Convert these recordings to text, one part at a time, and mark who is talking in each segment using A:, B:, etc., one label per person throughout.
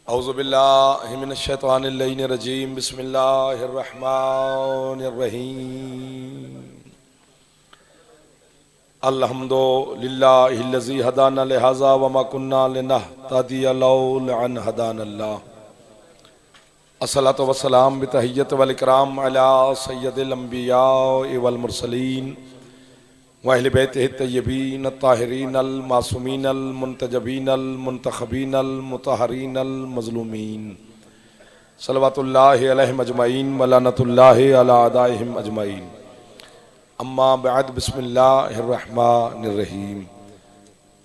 A: औज़ुबिल्लाहि मिनश्शैतानिर्रजीम बिस्मिल्लाहिर्रहमानिर्रहीम अल्हम्दुलिल्लाहिल्लज़ी हदाना लिहाज़ा वमा कुन्ना लिनहतदिया लौला अन हदानल्लाह अस्सलातु वस्सलाम बितहिय्यत वल इकराम अला सय्यदिल अंबिया वल मुरसलीन व अहले बैतिहि तय्यबीन अत्ताहिरीन अल मासूमीन अल मुंतजबीन अल मुंतखबीन अल मुतहहरीन अल मज़लूमीन सल्लवातुल्लाहि अलैहिम अजमईन व लानतुल्लाहि अला अदाइहिम अजमईन अम्मा बाद बिस्मिल्लाहिर्रहमानिर्रहीम।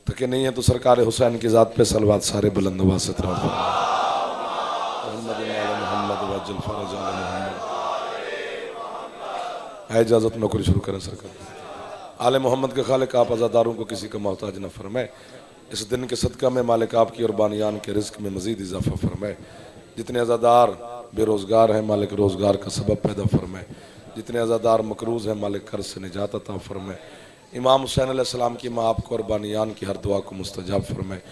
A: थके नहीं है तो सरकार हुसैन की ज़ात पे सलवात सारे बुलंद आवाज़ से मोहम्मद वजल फरज आल मोहम्मद। है इजाज़त नौकरी शुरू करें सरकार। आले मोहम्मद के खालिक आप आज़ादारों को किसी का मोहताज न फरमाए। इस दिन के सदका में मालिक आपकी और बानियान के रिज़्क़ में मज़ीद इजाफ़ा फरमाए। जितने आज़ादार बेरोज़गार हैं मालिक रोज़गार का सबब पैदा फरमाए। जितने आज़ादार मकरूज़ हैं मालिक कर्ज़ से निजात अता फरमाए। इमाम हुसैन अलैहिस्सलाम की माँ आपको और बानियान की हर दुआ को मुस्तजाब फरमाए।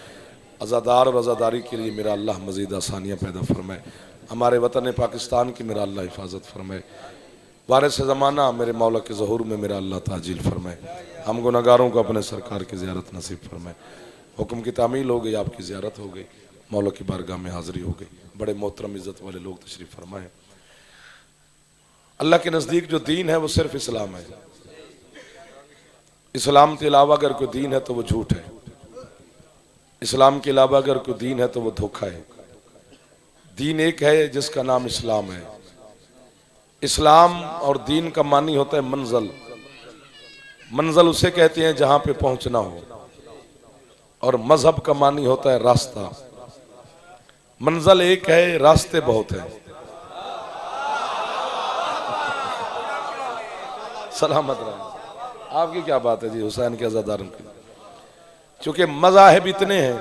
A: आज़ादार और आज़ादारी के लिए मेरा अल्लाह मज़ीद आसानियाँ पैदा फरमाए। हमारे वतन पाकिस्तान की मेरा अल्लाह हिफाजत फरमाए। वारिस ज़माना मेरे मौला के ज़हूर में मेरा अल्लाह ताजील फरमाए। हम गुनहगारों को अपने सरकार की ज़ियारत नसीब फरमाए। हुक्म की तामील हो गई, आपकी ज़ियारत हो गई, मौला की बारगाह में हाज़िरी हो गई। बड़े मोहतरम इज़्ज़त वाले लोग तशरीफ़ फरमाए। अल्लाह के नज़दीक जो दीन है वो सिर्फ इस्लाम है। इस्लाम के अलावा अगर कोई दीन है तो वो झूठ है। इस्लाम के अलावा अगर कोई दीन है तो वो धोखा है। दीन एक है जिसका नाम इस्लाम है। इस्लाम और दीन का मानी होता है मंज़ल। मंज़ल उसे कहते हैं जहां पे पहुंचना हो, और मजहब का मानी होता है रास्ता। मंज़ल एक है, रास्ते बहुत हैं। सलामत रहे। आपकी क्या बात है जी हुसैन के अज़ादारों की। चूंकि मज़ाहिब इतने हैं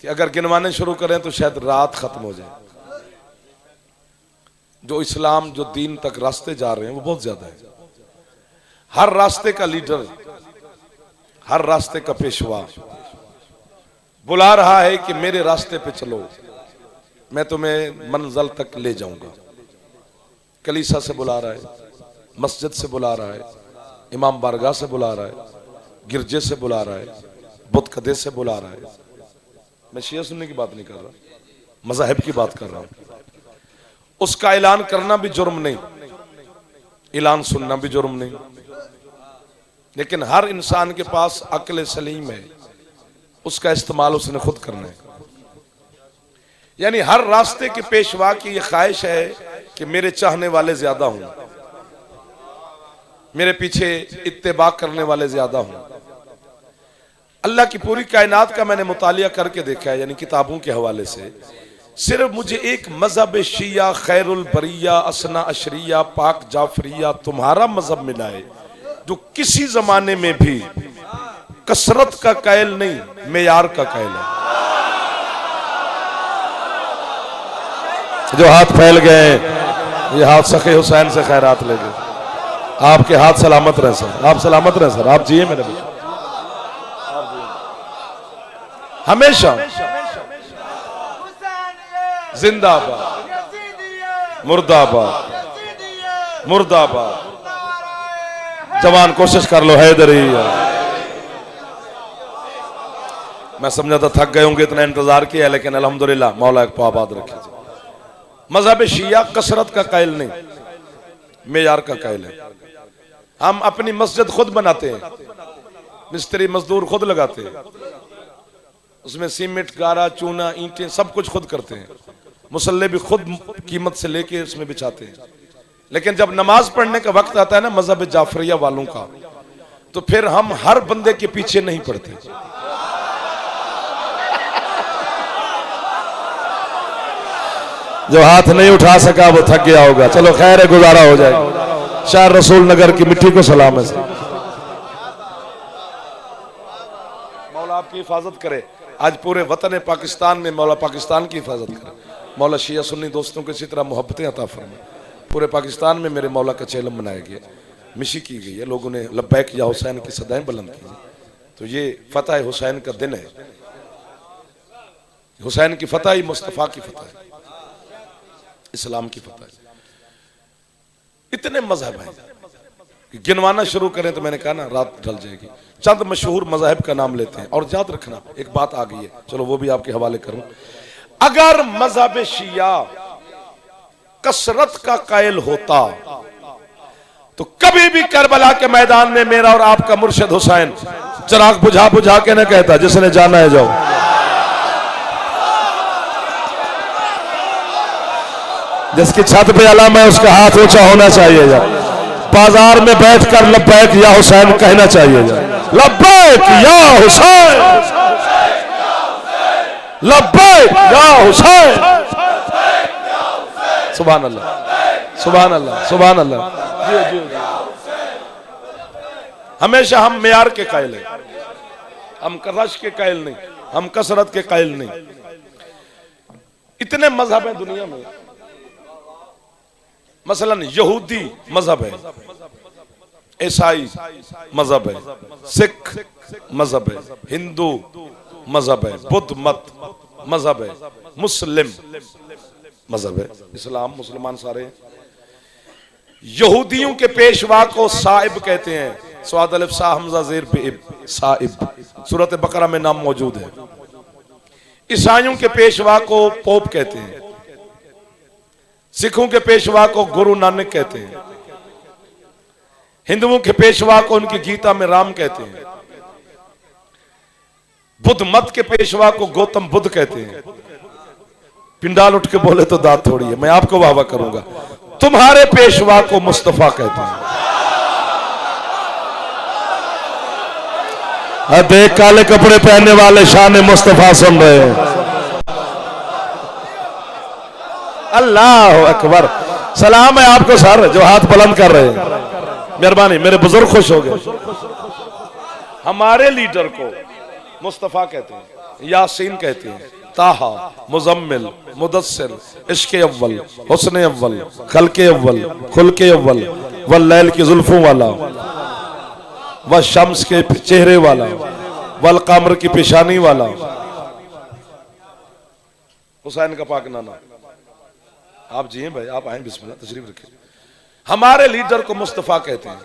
A: कि अगर गिनवाने शुरू करें तो शायद रात खत्म हो जाए। जो इस्लाम जो दीन तक रास्ते जा रहे हैं वो बहुत ज्यादा है। हर रास्ते का लीडर, हर रास्ते का पेशवा बुला रहा है कि मेरे रास्ते पे चलो, मैं तुम्हें मंजिल तक ले जाऊंगा। कलीसा से बुला रहा है, मस्जिद से बुला रहा है, इमाम बारगाह से बुला रहा है, गिरजे से बुला रहा है, बुत कदे से बुला रहा है। मैं शिया सुन्नी की बात नहीं कर रहा, मज़ाहिब की बात कर रहा हूं। उसका ऐलान करना भी जुर्म नहीं, ऐलान सुनना भी जुर्म नहीं। लेकिन हर इंसान के पास अक्ल सलीम है, उसका इस्तेमाल उसने खुद करना है। यानी हर रास्ते के पेशवा की यह ख्वाहिश है कि मेरे चाहने वाले ज्यादा हों, मेरे पीछे इत्तेबा करने वाले ज्यादा हों। अल्लाह की पूरी कायनात का मैंने मुतालिया करके देखा है, यानी किताबों के हवाले से। सिर्फ मुझे एक मजहब शिया खैरुल बरिया असना अशरिया पाक जाफरिया तुम्हारा मजहब मिला है जो किसी जमाने में भी कसरत का कैल नहीं, मेयार का कैल है। जो हाथ फैल गए ये हाथ सखे हुसैन से खैरात ले गए। आपके हाथ सलामत रहे सर, आप सलामत रहे सर, आप जिए मेरे बेटे हमेशा। जिंदाबाद, मुर्दाबाद, मुर्दाबाद। जवान कोशिश कर लो, हैदरी। मैं समझा था थक गए होंगे, इतना इंतजार किया, लेकिन अल्हम्दुलिल्लाह मौला एक आबाद रखे। मजहब शिया कसरत का कैल नहीं, मेयार का कैल है। हम अपनी मस्जिद खुद बनाते हैं, मिस्त्री मजदूर खुद लगाते हैं, उसमें सीमेंट गारा चूना ईंटें सब कुछ खुद करते हैं। मुसल्ले भी खुद कीमत से लेके उसमें बिछाते हैं। लेकिन जब नमाज पढ़ने का वक्त आता है ना मजहब जाफरिया वालों का, तो फिर हम हर बंदे के पीछे नहीं पड़ते। जो हाथ नहीं उठा सका वो थक गया होगा। चलो खैर है, गुजारा हो जाएगा। शाह रसूल नगर की मिट्टी को सलाम है। मौला आपकी हिफाजत करे। आज पूरे वतन पाकिस्तान में मौला पाकिस्तान की हिफाजत करे। मौला शिया सुन्नी दोस्तों को इसी तरह मोहब्बतें अता फरमाए। पूरे पाकिस्तान में मेरे मौला का चेलम मनाया गया, मिशी की गई है, लोगों ने लब्बैक या हुसैन की सदाएं बुलंद की। तो ये फतह हुसैन का दिन है। हुसैन की फतह ही मुस्तफ़ा की फतह है, इस्लाम की फतह है। इतने मजहब हैं कि गिनवाना शुरू करें तो मैंने कहा ना रात ढल जाएगी। चंद मशहूर मजहब का नाम लेते हैं। और याद रखना एक बात आ गई है, चलो वो भी आपके हवाले करूं। अगर मजहब शिया कसरत का कायल होता तो कभी भी करबला के मैदान में मेरा और आपका मुर्शिद हुसैन चिराग बुझा बुझा के न कहता जिसने जाना है जाओ। जिसकी छत पे अलाम है उसका हाथ ऊंचा होना चाहिए। बाजार में बैठकर लब्बैक या हुसैन कहना चाहिए। लब्बैक या हुसैन, लब्बैक या हुसैन। सुभान अल्लाह, सुभान अल्लाह, सुभान अल्लाह। हमेशा हम मेयार के कायल हैं, हम रश के कायल नहीं, हम कसरत के कायल नहीं। इतने मजहब हैं दुनिया में। मसलन यहूदी मजहब है, ईसाई मजहब है, सिख मजहब है, हिंदू मजहब है, बुद्ध मत मजहब है, मुस्लिम मजहब है, इस्लाम मुसलमान सारे। यहूदियों के पेशवा को साहिब कहते हैं, स्वाद अलिफ सा हमजा जेर पे इब, साहिब। सूरत बकरा में नाम मौजूद है। ईसाइयों के पेशवा को पोप कहते हैं। सिखों के पेशवा को गुरु नानक कहते हैं। हिंदुओं के पेशवा को उनकी गीता में राम कहते हैं। बुद्ध मत के पेशवा को गौतम बुद्ध कहते हैं। पिंडाल उठ के बोले तो दांत थोड़ी है, मैं आपको वाह वाह करूंगा। तुम्हारे पेशवा को मुस्तफा कहते हैं। देख काले कपड़े पहनने वाले शान मुस्तफा सुन रहे हैं। अल्लाह अकबर। सलाम है आपको सर जो हाथ बुलंद कर रहे हैं, मेहरबानी, मेरे बुजुर्ग खुश हो गए। हमारे लीडर को मुस्तफा कहते हैं, यासीन कहते हैं, ताहा, मुजम्मिल, मुदस्सिर, इश्क़ अव्वल, हुस्न अव्वल, खल्क़ अव्वल, खुल्क़ अव्वल, वल्लैल की जुल्फों वाला, व शम्स के चेहरे वाला, वल कमर की पेशानी वाला। हुसैन का पाक नाना। आप जी हैं भाई, आप आए, बिस्मिल्लाह तशरीफ रखिए। हमारे लीडर को मुस्तफा कहते हैं।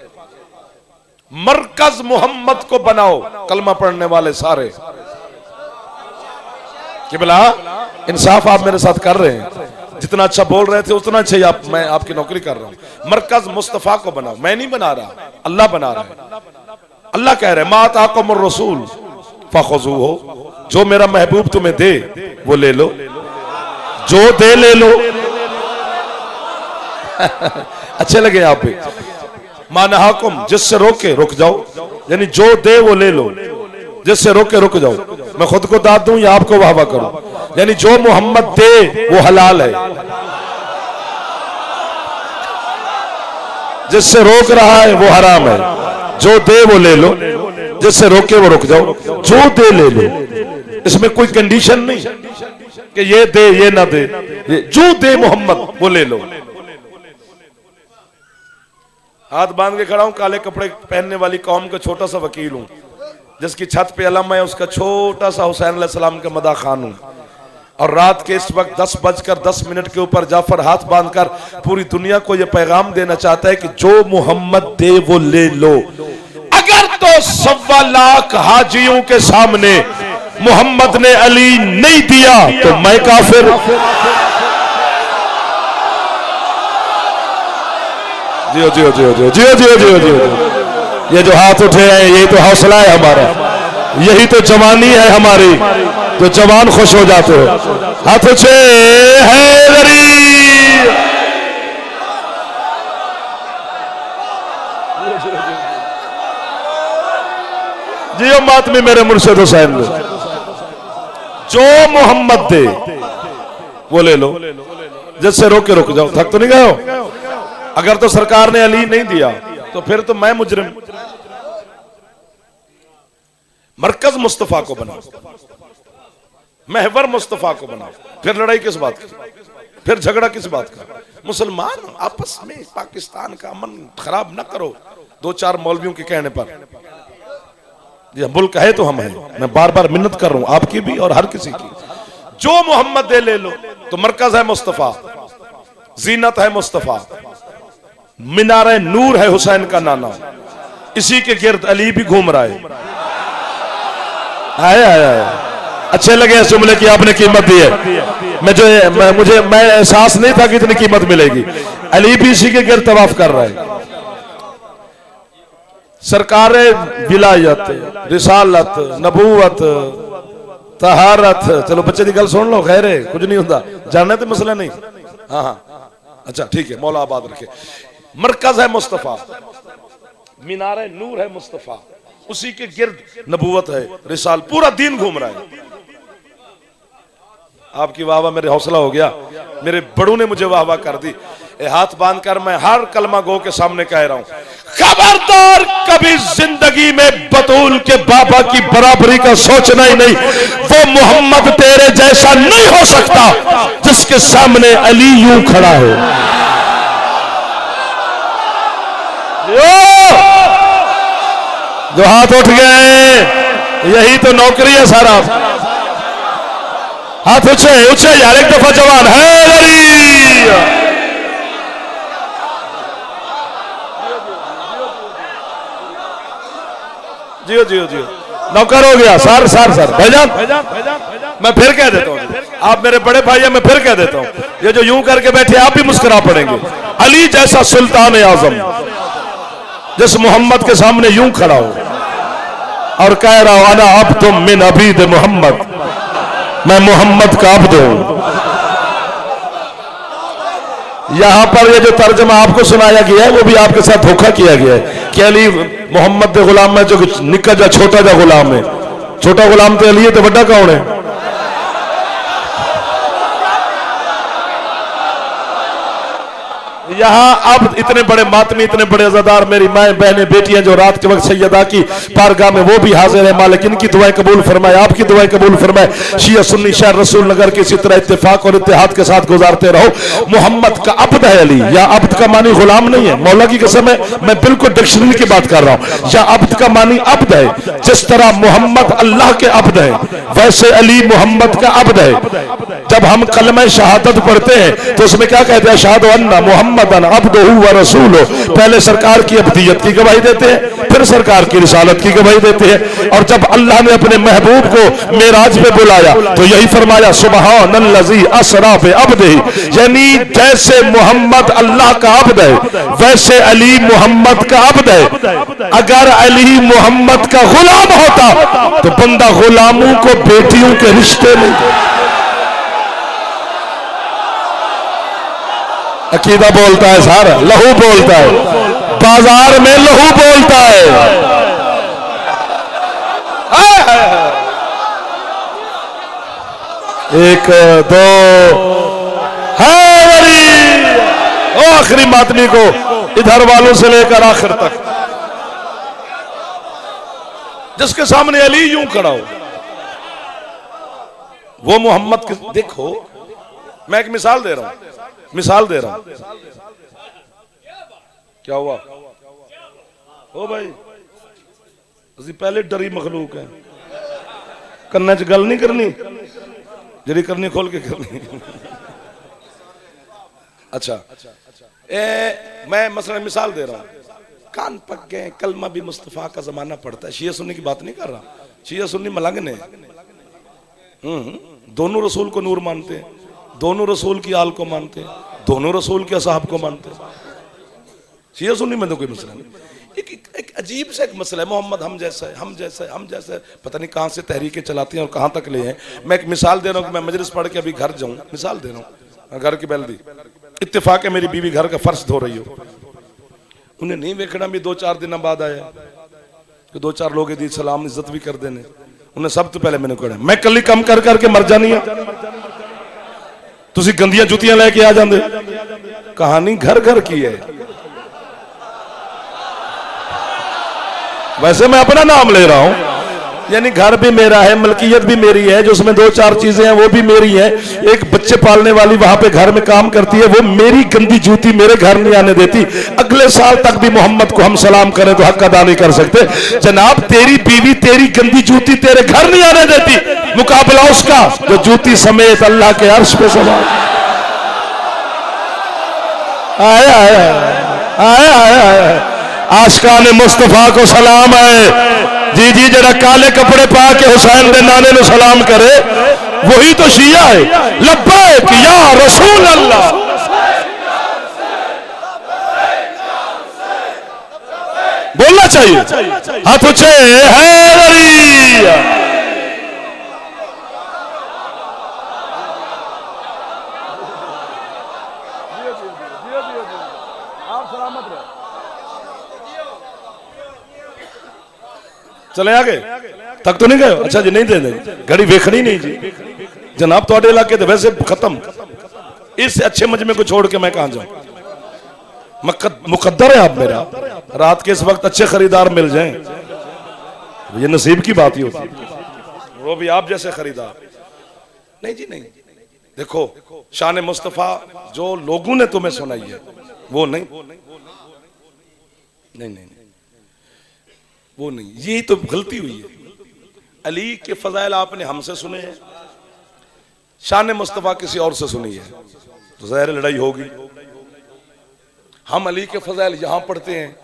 A: मरकज मोहम्मद को बनाओ, कलमा पढ़ने वाले सारे। किबला इंसाफ आप मेरे साथ कर रहे हैं, जितना अच्छा बोल रहे थे उतना अच्छा ही आप, मैं आपकी नौकरी कर रहा हूं। मरकज मुस्तफा को बनाओ, मैं नहीं बना रहा, अल्लाह बना रहा है। अल्लाह कह रहे हैं मा आताकुमुर रसूल फखुज़ूहु, जो मेरा महबूब तुम्हें दे वो ले लो, जो दे ले लो। अच्छे लगे आप भी। मानहाकुम, जिससे रोके रुक जाओ, यानी जो दे वो ले लो, जिससे रोके रुक जाओ। मैं खुद को दाद दूं या आपको वाह वाह करूं, यानी जो मोहम्मद दे वो हलाल है, जिससे रोक रहा है वो हराम है। जो दे वो ले लो, जिससे रोके वो रुक जाओ, जो दे ले लो। इसमें कोई कंडीशन नहीं कि ये दे ये ना दे, जो दे मोहम्मद वो ले लो। हाथ बांध के खड़ा हूं, काले कपड़े पहनने वाली कौम का छोटा सा वकील हूं, जिसकी छत पे अलम है उसका छोटा सा हुसैन अलैहिस्सलाम का मदा खान हूं। और रात के इस वक्त 10:10 के ऊपर जाफर हाथ बांधकर पूरी दुनिया को यह पैगाम देना चाहता है कि जो मोहम्मद दे वो ले लो। अगर तो 1.25 लाख हाजियों के सामने मोहम्मद ने अली नहीं दिया तो मैं काफिर। जियो जियो जियो जियो जियो जियो जियो जियो। ये जो हाथ उठे हैं यही तो हौसला है हमारा, यही तो जवानी है हमारी, जो जवान खुश हो जाते हो। हाथ उठे हैदरी, जियो मातमी मेरे मुर्शिद हुसैन, जो मोहम्मद दे वो ले लो, जिससे रोके रुक जाओ। थक तो नहीं गए हो? अगर तो सरकार ने अली नहीं दिया तो फिर तो मैं मुजरिम। मरकज मुस्तफा को बनाओ, महवर मुस्तफा को बनाओ, फिर लड़ाई किस बात की, फिर झगड़ा किस बात का? मुसलमान आपस में पाकिस्तान का अमन खराब न करो 2-4 मौलवियों के कहने पर। ये मुल्क है तो हम हैं। मैं बार बार मिन्नत कर रहा हूं आपकी भी और हर किसी की। जो मोहम्मद दे ले लो। तो मरकज है मुस्तफा, जीनत है मुस्तफा, मीनार नूर है हुसैन का नाना, इसी के गिर्द अली भी घूम रहा है। आए आए आए। अच्छे लगे इस जुमले की आपने कीमत दी है। मुझे एहसास नहीं था कि इतनी कीमत मिलेगी। अली भी इसी के गिर्द तवाफ कर रहा है। सरकार विलायत, रिसालत, नबूवत, तहारत। चलो बच्चे की गल सुन लो, खैर है, कुछ नहीं होता, जानने तो मसला नहीं। हाँ हाँ अच्छा ठीक है, मौला आबाद रखे। मरकज है मुस्तफा, मीनार नूर है मुस्तफा, उसी के गिर्द नबूवत है, रिसाल, पूरा दीन घूम रहा है। आपकी वाह वाह, मेरे हौसला हो गया, मेरे बड़ों ने मुझे वाह वाह कर दी। हाथ बांध कर मैं हर कलमा गो के सामने कह रहा हूं, खबरदार कभी जिंदगी में बतूल के बाबा की बराबरी का सोचना ही नहीं। वो मोहम्मद तेरे जैसा नहीं हो सकता जिसके सामने अली यूं खड़ा हो। जो हाथ उठ गए, यही तो नौकरी है सारा। हाथ ऊंचे ऊंचे यार, एक दफा जवान है अली। जियो जियो जियो, नौकर हो गया। सर सर सर भाईजान, मैं फिर कह देता हूँ, आप मेरे बड़े भाई हैं, मैं फिर कह देता हूँ, ये जो यूं करके बैठे आप भी मुस्कुरा पड़ेंगे। अली जैसा सुल्तान आजम जिस मोहम्मद के सामने यूं खड़ा हो और कह रहा हूं, अना अब्दुम मिन अबीद मोहम्मद, मैं मोहम्मद का अब्द हूं। यहां पर ये जो तर्जमा आपको सुनाया गया है वो भी आपके साथ धोखा किया गया है कि अली मोहम्मद के गुलाम में जो निक्का जा छोटा जा गुलाम है। छोटा गुलाम तो अली है, तो बड़ा कौन है? यहाँ अब इतने बड़े मातमी, इतने बड़े अज़ादार, मेरी माएँ बहनें बेटियां जो रात के वक्त सैयदा की पारगाह में वो भी हाजिर है। मालिक इनकी दुआएं कबूल फरमाए, आपकी दुआएं कबूल फरमाए। शिया सुन्नी शहर रसूल नगर की इसी तरह इत्तेफाक और इत्तेहाद के साथ गुजारते रहो। मोहम्मद का अब्द है अली, या अब्द का मानी गुलाम नहीं है। मौला की कसम है, मैं बिल्कुल डिक्शनरी की बात कर रहा हूँ। या अब्द का मानी अब्द है, जिस तरह मोहम्मद अल्लाह के अब्द है वैसे अली मोहम्मद का अब्द है। जब हम कलमा शहादत पढ़ते हैं तो उसमें क्या कहते हैं? अशहदु अन्ना मुहम्मदन अब्दुहु व रसूलुहु। पहले सरकार की अब्दियत की गवाही देते हैं, फिर सरकार की रिसालत की गवाही देते हैं। और जब अल्लाह ने अपने महबूब को मेराज पे बुलाया तो यही फरमाया, सुबहानल्लज़ी असरा बि अब्दिही। यानी जैसे मोहम्मद अल्लाह का अब्द है वैसे अली मोहम्मद का अब्द है। अगर अली मोहम्मद का गुलाम होता तो बंदा गुलामों को बेटियों के रिश्ते में, अकीदा बोलता है सारा, लहू बोलता है, बाजार में लहू बोलता है। एक दो है वली, ओ आखिरी मातमी को इधर वालों से लेकर आखिर तक, जिसके सामने अली यूं खड़ा हो, वो मोहम्मद के। देखो मैं एक मिसाल दे रहा हूं, मिसाल दे रहा हूं। क्या हुआ ओ भाई? असि पहले डरी मखलूक है, कन्ने च गल नहीं करनी, जरी करनी खोल के करनी। अच्छा मैं मसलन मिसाल दे रहा हूं। कान पक गए, कलमा भी मुस्तफा का जमाना पड़ता है। शिया सुन्नी की बात नहीं कर रहा, शिया सुन्नी मलंग ने दोनों रसूल को नूर मानते हैं, दोनों रसूल की आल को मानते हैं, दोनों रसूल के असहाब को मानते हैं। शिया सुन्नी में तो कोई मसला नहीं। एक अजीब सा एक मसला है, मोहम्मद हम जैसा है, हम जैसा है, हम जैसा है। पता नहीं कहां से तहरीकें चलाती हैं और कहां तक ले हैं। मैं एक मिसाल दे रहा हूं कि मैं मजलिस पढ़ के अभी घर जाऊं, मिसाल दे रहा हूं। घर की बैल दी, इत्तेफाक है मेरी बीवी घर का फर्श धो रही हो, उन्हें नहीं वेखना भी 2-4 दिन बाद आया कि 2-4 लोग दी सलाम इज्जत भी कर देने। उन्हें सब तो पहले मैंने कहा मैं कल कम कर करके मर जानी है, तुसी गंदियां जुतियां लेके आ जाते। कहानी घर घर की है। वैसे मैं अपना नाम ले रहा हूं, यानी घर भी मेरा है, मलकियत भी मेरी है, जो उसमें 2-4 चीजें हैं वो भी मेरी है। एक बच्चे पालने वाली वहां पे घर में काम करती है, वो मेरी गंदी जूती मेरे घर नहीं आने देती। अगले साल तक भी मोहम्मद को हम सलाम करें तो हक अदा नहीं कर सकते। जनाब तेरी बीवी तेरी गंदी जूती तेरे घर नहीं आने देती, मुकाबला उसका जो जूती समेत अल्लाह के अर्श पे सवार। आया आया आया आया आशिकान मुस्तफा को सलाम है। जी जी, जरा काले कपड़े पा के हुसैन के नाने नु सलाम करे, वही तो शिया है। लब्बैक या रसूल अल्लाह। बोलना चाहिए हाथ ऊंचे, हैदरी। चले आगे तक तो नहीं गए? अच्छा जी, नहीं दे देंगे, घड़ी वेखनी नहीं जी जनाब। तो इलाके तो वैसे खत्म, इस अच्छे मजमे को छोड़ के मैं कहां जाऊं? मुकद्दर है आप मेरा, रात के इस वक्त अच्छे खरीदार मिल जाएं, ये नसीब की बात ही होती है, वो भी आप जैसे खरीदार। नहीं जी नहीं, देखो शान मुस्तफा जो लोगों ने तुम्हें सुनाई है वो नहीं, नहीं नहीं वो नहीं, यही तो गलती हुई है। अली के फजाइल आपने हमसे सुने हैं, शान मुस्तफा किसी और से सुनी है तो ज़ाहिर लड़ाई होगी। हम अली के फजाइल यहां पढ़ते हैं,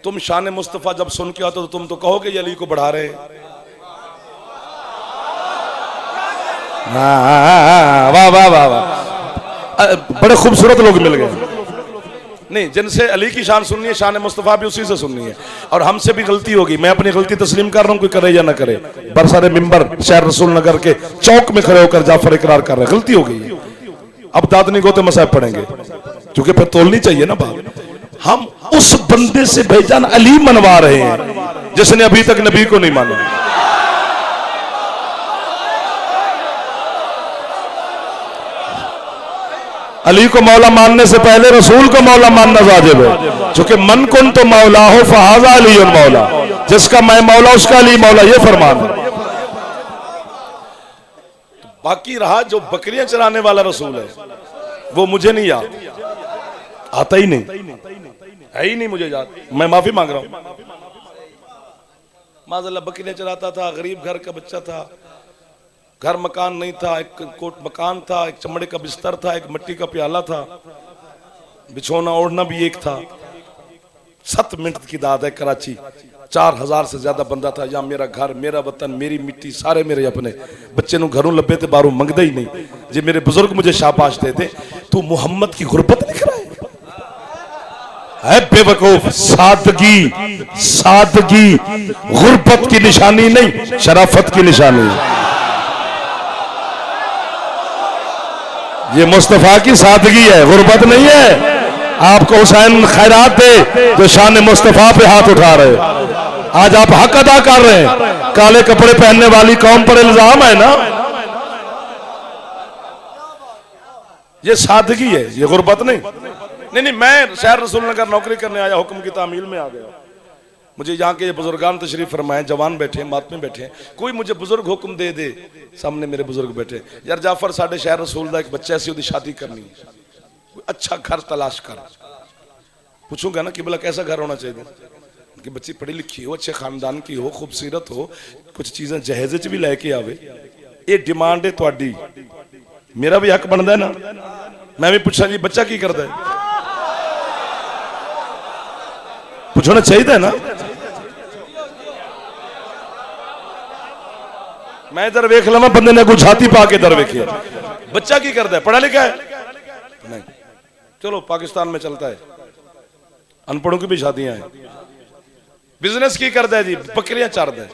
A: तुम शान मुस्तफा जब सुन के आते हो तो तुम तो कहोगे ये अली को बढ़ा रहे। वाह वाह वाह वाह, बड़े खूबसूरत लोग मिल गए। नहीं, जिनसे अली की शान सुननी है, शान मुस्तफा भी उसी से सुननी है। और हमसे भी गलती होगी, मैं अपनी गलती तस्लीम कर रहा हूं, कोई करे या ना करे। बरसारे मिंबर शहर रसूल नगर के चौक में खड़े होकर जाफर इकरार कर रहे हैं, गलती हो गई। अब दादनी गोते मसाहब पढ़ेंगे, क्योंकि फिर तोलनी चाहिए ना बात। हम उस बंदे से भाईजान अली मनवा रहे हैं जिसने अभी तक नबी को नहीं माना। अली को मौला मानने से पहले रसूल को मौला मानना वाजिब है, क्योंकि मन कुन तो मौला हो फहाजा अली मौला, जिसका मैं मौला उसका अली मौला, ये फरमान है। बाकी रहा जो बकरियां चराने वाला रसूल है, वो मुझे नहीं याद, आता ही नहीं है, ही नहीं मुझे याद, मैं माफी मांग रहा हूं। माज़अल्लाह बकरियां चराता था, गरीब घर का बच्चा था, घर मकान नहीं था, एक कोट मकान था, एक चमड़े का बिस्तर था, एक मिट्टी का प्याला था, बिछोना ओढ़ना भी एक था। 7 मिनट की दाद है कराची, 4000 से ज्यादा बंदा था। या मेरा घर, मेरा वतन, मेरी मिट्टी, सारे मेरे अपने। बच्चे नु घरों लब्बे थे, बाहरों मंगदे ही नहीं। जी मेरे बुजुर्ग मुझे शाबाश देते, तू मोहम्मद की गुर्बत लिख रहा है बेवकूफ। सादगी, सादगी गुर्बत की निशानी नहीं, शराफत की निशानी है। ये मुस्तफा की सादगी है, गुर्बत नहीं है। आपको हुसैन खैरात दे जो शान मुस्तफा पे हाथ उठा रहे, आज आप हक अदा कर रहे हैं। काले कपड़े पहनने वाली कौम पर इल्जाम है ना, ये सादगी है, ये गुर्बत नहीं। नहीं नहीं, मैं शहर रसूल नगर नौकरी करने आया, हुक्म की तामील में आ गया। मुझे यहाँ के बुजुर्गान तशरीफ फरमाए, जवान बैठे, मातमी बैठे, कोई मुझे बुजुर्ग हुक्म दे दे, सामने मेरे बुजुर्ग बैठे, यार जाफर साढ़े शहर रसूल दा एक बच्चा ऐसी उसकी शादी करनी है, कोई अच्छा घर तलाश कर। पूछूंगा ना कि बोला कैसा घर होना चाहिए, कि बच्ची पढ़ी लिखी हो, अच्छे खानदान की हो, खूबसूरत हो, कुछ चीजें जहेज च भी लैके आवे। ये डिमांड है तुहाडी, मेरा भी हक बनता है ना। मैं भी पूछा जी बच्चा की करता है, पूछना चाहिए ना। मैं इधर वेख लवा, बंदे ने कुछ छाती पा के इधर वेखे, बच्चा की करता है, पढ़ा लिखा है नहीं। चलो पाकिस्तान में चलता है, अनपढ़ों की भी शादियां हैं। बिजनेस की करता है जी, बकरियां चारता है।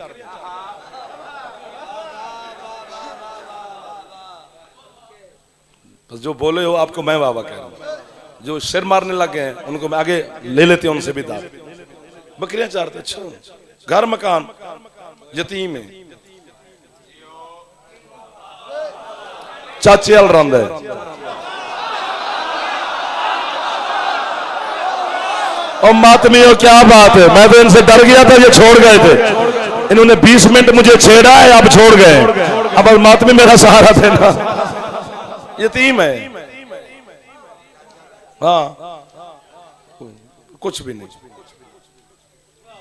A: बस जो बोले हो आपको मैं वाह कह रहा हूं, जो सिर मारने लग गए हैं उनको मैं आगे ले लेते हैं, उनसे भी दाद। बकरियां चारते, अच्छा घर मकान, यतीम है, चाचे अल रंद है। और मातमी हो क्या बात है, मैं तो इनसे डर गया था, ये छोड़ गए थे। इन्होंने 20 मिनट मुझे छेड़ा है, अब छोड़ गए। अब मातमी मेरा सहारा देना। यतीम है, हाँ, कुछ भी नहीं।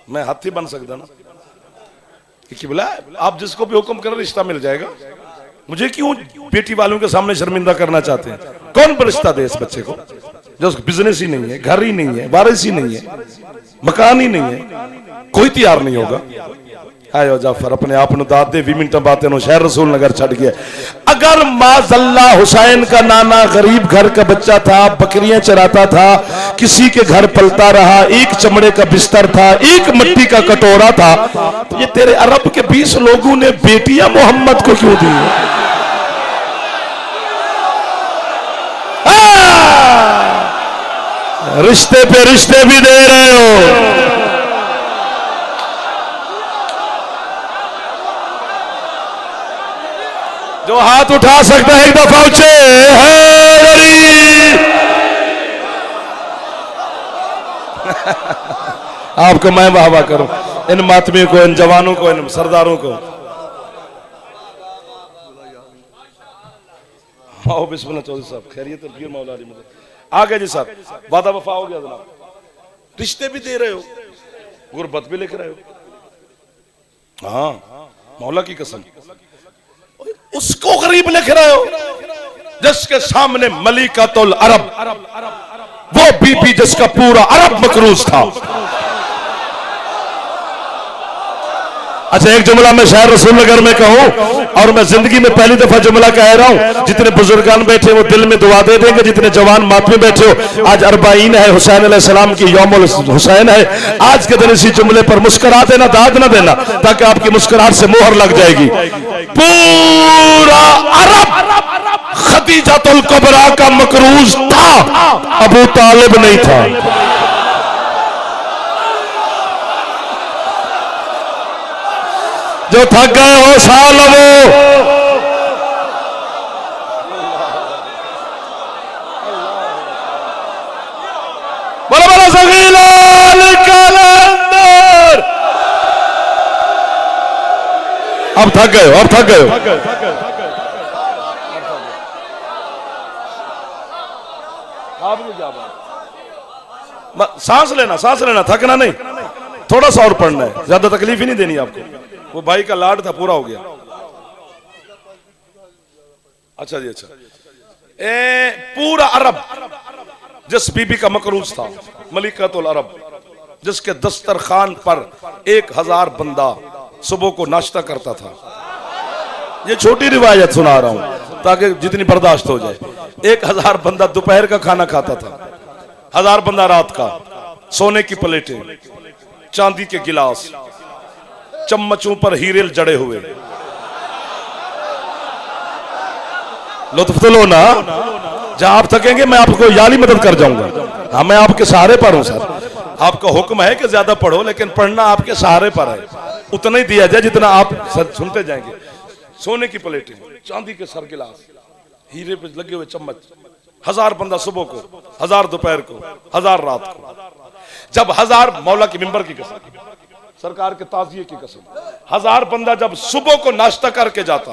A: मैं हाथी बन सकता ना कि बोला आप जिसको भी हुक्म कर रिश्ता मिल जाएगा। मुझे क्यों बेटी वालों के सामने शर्मिंदा करना चाहते हैं? कौन रिश्ता दे इस बच्चे को जो बिजनेस ही नहीं है, घर ही नहीं है, वारिस ही नहीं है, मकान ही नहीं है, कोई तैयार नहीं होगा। आयो जाफर अपने आप नु दाद दे 20 मिनट बातें नो शहर रसूल नगर छड़ गया। अगर माजल्ला हुसैन का नाना गरीब घर का बच्चा था, बकरियां चराता था, किसी के घर पलता रहा, एक चमड़े का बिस्तर था, एक मिट्टी का कटोरा था, तो ये तेरे अरब के 20 लोगों ने बेटियां मोहम्मद को क्यों दी? रिश्ते पे रिश्ते भी दे रहे हो। जो हाथ उठा सकता है एक दफा ऊंचे आपको मैं वाहवा करूं, इन मातमियों को, इन जवानों को, इन सरदारों को। आओ बिस्मिल्लाह चौधरी साहब, खैरियत है? मौला अली आ गए जी साहब, वादा वफा हो गया जनाब। रिश्ते भी दे रहे हो, गुर्बत भी लिख रहे हो। हाँ, मौला की कसम, उसको गरीब लिख रहे हो जिसके सामने मलिकातुल अरब, वो बीबी जिसका पूरा अरब मकरूज था। अच्छा, एक जुमला मैं शहर रसूल नगर में कहूं, और मैं जिंदगी में पहली दफा जुमला कह रहा हूं। जितने बुजुर्गान बैठे वो दिल में दुआ दे देंगे, जितने जवान मातमी बैठे हो, आज अरबाईन है, हुसैन अलैहिस्सलाम की यौमुल हुसैन है। आज के दिन इसी जुमले पर मुस्कुरा देना, दाद ना देना, ताकि आपकी मुस्कुराहट से मोहर लग जाएगी। पूरा अरब खदीजातुल कुबरा का मकरूज था, अबू तालिब नहीं था। जो थक गए हो साह लवो। बोलो बोलो सगीलाल कलंदर। अब थक गए हो, अब थक गए हो। सांस लेना, सांस लेना, थकना नहीं, थोड़ा सा और पढ़ना है, ज्यादा तकलीफ ही नहीं देनी आपको। वो भाई का लाड था, पूरा हो गया। अच्छा जी, अच्छा। पूरा अरब जिस बीबी का मकरूज था, मलिकातुल अरब, जिसके दस्तरखान पर 1000 बंदा सुबह को नाश्ता करता था। ये छोटी रिवायत सुना रहा हूं ताकि जितनी बर्दाश्त हो जाए। 1000 बंदा दोपहर का खाना खाता था, 1000 बंदा रात का। सोने की प्लेटें, चांदी के गिलास, चम्मचों पर हीरे जड़े हुए। लुत्फ तो लो ना। जहां आप थकेंगे मैं आपको याली मदद कर जाऊंगा। हाँ, मैं आपके सहारे पर हूं सर। आपका हुक्म है कि ज्यादा पढ़ो, लेकिन पढ़ना आपके सहारे पर है। उतना ही दिया जाए जितना आप सुनते जाएंगे। सोने की प्लेटें, चांदी के सर गिलास, हीरे पे लगे हुए चम्मच, 1000 बंदा सुबह को, 1000 दोपहर को, 1000 रात को। जब 1000, मौला की मिंबर की कसम, सरकार के ताजिए की कसम, 1000 बंदा जब सुबह को नाश्ता करके जाता,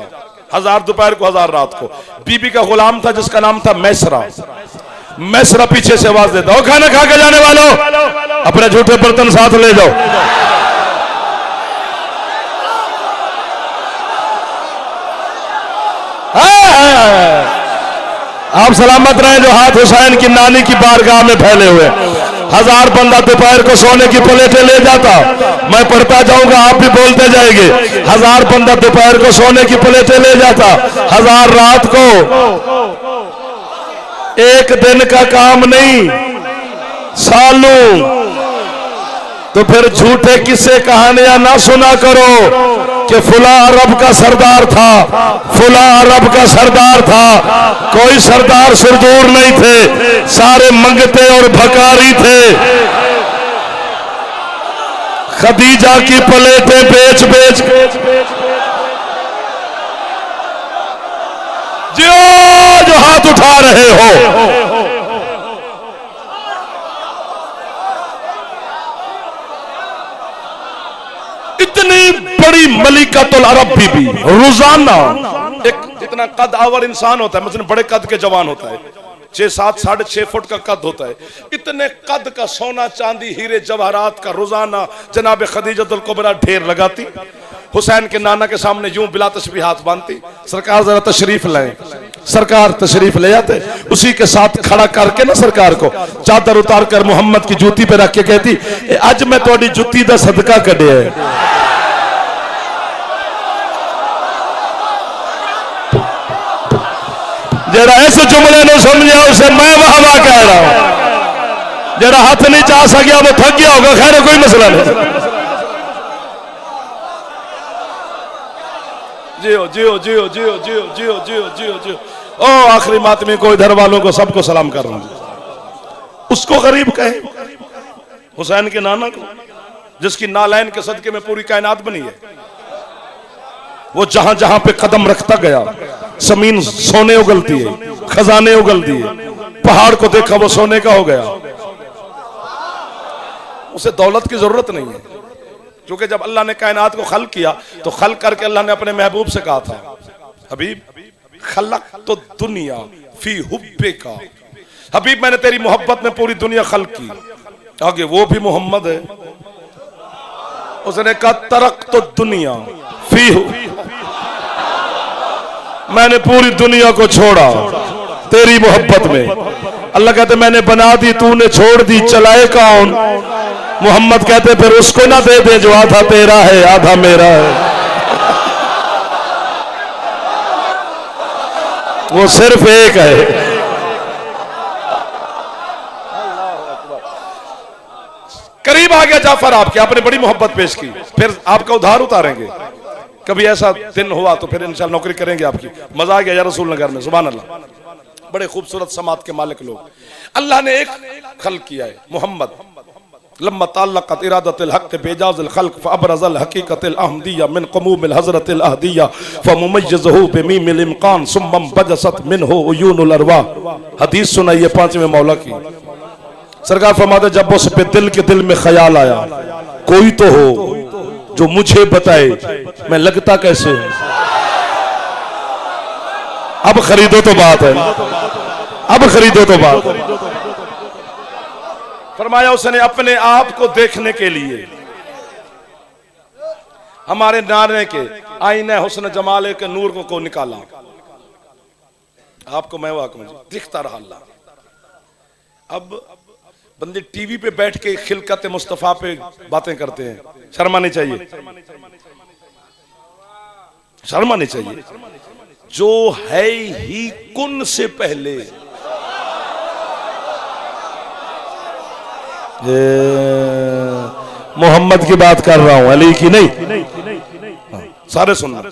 A: 1000 दोपहर को, 1000 रात को। बीबी का गुलाम था जिसका नाम था मैसरा। मैसरा पीछे से आवाज देता, ओ खाना खा के जाने वालों, अपने झूठे बर्तन साथ ले जाओ। आप सलामत रहे जो हाथ हुसैन की नानी की बारगाह में फैले हुए। 1000 बंदा दोपहर को सोने की प्लेटें ले जाता, मैं पढ़ता जाऊंगा, आप भी बोलते जाएंगे। 1000 बंदा दोपहर को सोने की प्लेटें ले जाता, 1000 रात को। एक दिन का काम नहीं, सालों। तो फिर झूठे किस्से कहानियां ना सुना करो कि फुला अरब का सरदार था, फुला अरब का सरदार था। कोई सरदार सुरदूर नहीं थे, सारे मंगते और भकारी थे। खदीजा की प्लेटें बेच बेच जो हाथ उठा रहे हो, इतनी बड़ी मलिकातुल अरब बीबी रोजाना एक इतना कद आवर इंसान होता है, मतलब बड़े कद के जवान होता है, 6-7 साढ़े 6 फुट का कद होता है, इतने कद का सोना चांदी हीरे जवाहरात का रोजाना जनाब खदीजतुल कुबरा ढेर लगाती, हुसैन के नाना के सामने यूं बिला तस्बीह हाथ बांधती, सरकार जरा तशरीफ लाए, सरकार तशरीफ ले जाते, उसी के साथ खड़ा करके ना सरकार को चादर उतार कर मोहम्मद की जूती पे रख के कहती अज मैं थोड़ी जुत्ती दा सदका कढ़िया है। जरा इस जुमले को समझा उसे मैं वाह वाह कह रहा हूं, जरा हाथ नहीं चाह सकिया वो थक गया होगा, खैर कोई मसला नहीं। जियो जियो जियो जियो जियो जियो जियो जियो जियो। ओ आखिरी मातमी को, इधर वालों को, सबको सलाम कर रहा हूं। उसको गरीब कहे, हुसैन के नाना को, जिसकी नालैन के सदके में पूरी कायनात बनी है। वो जहां जहां पे कदम रखता गया जमीन सोने उगलती है, खजाने उगलती है, पहाड़ को देखा वो सोने का हो गया। उसे दौलत की जरूरत नहीं है, क्योंकि जब अल्लाह ने कायनात को खल्क किया तो खल्क करके अल्लाह ने अपने महबूब से कहा था, हबीब खलक तो दुनिया फी हुब्बे का, हबीब मैंने तेरी मोहब्बत में पूरी दुनिया खल्क की। आगे वो भी मोहम्मद है, उसने कहा तरक तो दुनिया फी, मैंने पूरी दुनिया को छोड़ा तेरी मोहब्बत में। अल्लाह कहते मैंने बना दी, तूने छोड़ दी, चलाए कौन? मोहम्मद कहते फिर उसको ना दे दे जो आधा तेरा है आधा मेरा है, वो सिर्फ एक है। करीब आ गया जाफर आपके, आपने बड़ी मोहब्बत पेश की, फिर आपका उधार उतारेंगे। कभी ऐसा दिन हुआ तो फिर इंशाल्लाह नौकरी करेंगे आपकी। मजा आ गया या रसूल नगर में, सुभान अल्लाह। बड़े खूबसूरत समात के मालिक लोग। अल्लाह ने एक खल्क किया है मोहम्मद, लम्मा ताल्लक़त इरादतुल हक़ बेजाज़िल खल्क़ फ़अबरज़ल हक़ीक़तल अहमदिया मिन क़ुमूमिल हज़रतिल अहदिया फ़मुमय्यज़हु बिमीमिल इम्कान सुम्मा बजसत मिनहु उयूनुल अरवाह। हदीस सुनाइए पांचवें मौला की। सरकार फरमाते जब उस पे दिल के दिल में ख्याल आया कोई तो हो जो मुझे बताए मैं लगता कैसे हूं। अब खरीदो तो बात है, अब खरीदो तो बात। फरमाया उसने अपने आप को देखने के लिए हमारे नारे के आईने हुस्न जमाले के नूर को निकाला। आपको मैं वाकई दिखता रहा अल्लाह। अब बंदे टीवी पे बैठ के खिलकत मुस्तफा पे बातें करते हैं, शर्मा नहीं चाहिए, शर्मा नहीं चाहिए। जो है ही कुन से पहले मोहम्मद की बात कर रहा हूं, अली की नहीं। सारे सुनना,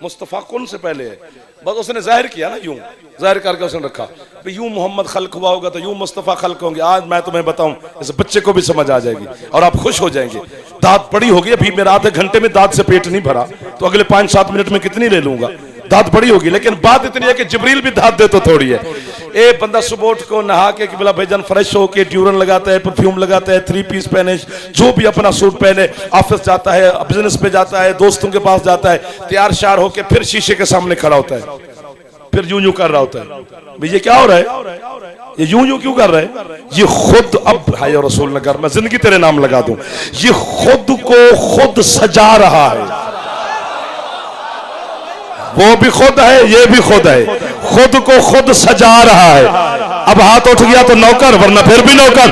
A: मुस्तफा कुन से पहले है, बस उसने जाहिर किया ना, यूं जाहिर करके उसने रखा यूं मोहम्मद खल्क हुआ होगा तो यूं मुस्तफा खल्क होंगे। आज मैं तुम्हें बताऊं, इस बच्चे को भी समझ आ जाएगी और आप खुश हो जाएंगे। दांत बड़ी होगी, अभी मेरा आधे घंटे में दांत से पेट नहीं भरा, तो अगले 5-7 मिनट में कितनी ले लूंगा। दांत बड़ी होगी, लेकिन बात इतनी है कि जिब्रील भी दांत दे तो थोड़ी है। एक बंदा सुबह उठ को नहा के कि बोला भाईजान फ्रेश होके ड्यूरन लगाता है, परफ्यूम लगाता है, 3 पीस पहने, जो भी अपना सूट पहने, ऑफिस जाता है, बिजनेस पे जाता है, दोस्तों के पास जाता है, तैयार शार होके फिर शीशे के सामने खड़ा होता है, फिर यूं यूं कर रहा होता है। भाई ये क्या हो रहा है, ये यूं यूं क्यों कर रहा है? ये खुद, अब हाय रसूल नगर मैं जिंदगी तेरे नाम लगा दूं, ये खुद को खुद सजा रहा है। वो भी खुद है, ये भी खुद है, खुद को खुद सजा रहा है। अब हाथ उठ गया तो नौकर, वरना फिर भी नौकर।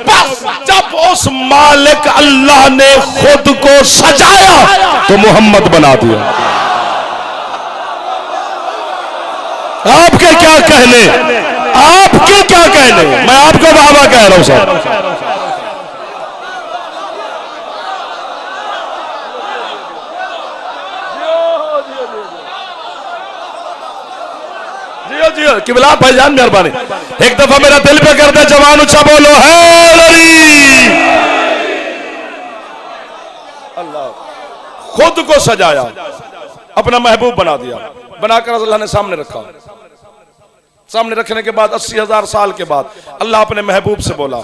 A: बस जब उस मालिक अल्लाह ने खुद को सजाया तो मोहम्मद बना दिया। आपके क्या कहने, आपके क्या कहने, मैं आपको बाबा कह रहा हूं साहब। किबला भाईजान मेहरबानी, एक दफा मेरा दिल पे करता जवान ऊंचा बोलो है अली। अल्लाह खुद को सजाया, अपना महबूब बना दिया, बनाकर अल्लाह ने सामने रखा। सामने रखने के बाद 80,000 साल के बाद अल्लाह अपने महबूब से बोला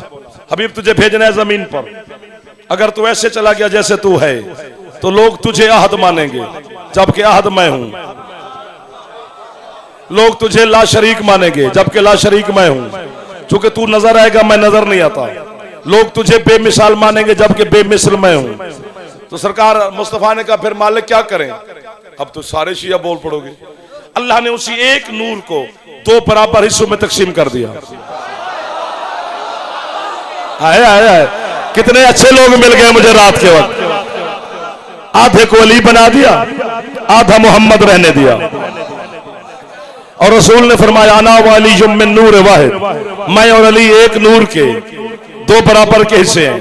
A: हबीब तुझे भेजना है जमीन पर, अगर तू ऐसे चला गया जैसे तू है तो लोग तुझे अहद मानेंगे, जबकि अहद मैं हूं। लोग तुझे ला शरीक मानेंगे, जबकि ला शरीक मैं हूं। चूंकि तू नजर आएगा, मैं नजर नहीं आता। लोग तुझे बेमिसाल मानेंगे, जबकि बेमिसल मैं हूं। तो सरकार मुस्तफा ने कहा फिर मालिक क्या करें? अब तो सारे शिया बोल पड़ोगे। अल्लाह ने उसी एक नूर को दो बराबर हिस्सों में तकसीम कर दिया। आए आए आए, कितने अच्छे लोग मिल गए मुझे रात के वक्त। आधे को अली बना दिया, आधा मोहम्मद रहने दिया। और रसूल ने फरमाया अना वाली मिन नूर वाहिद, मैं और अली एक नूर के दो बराबर के हिस्से हैं।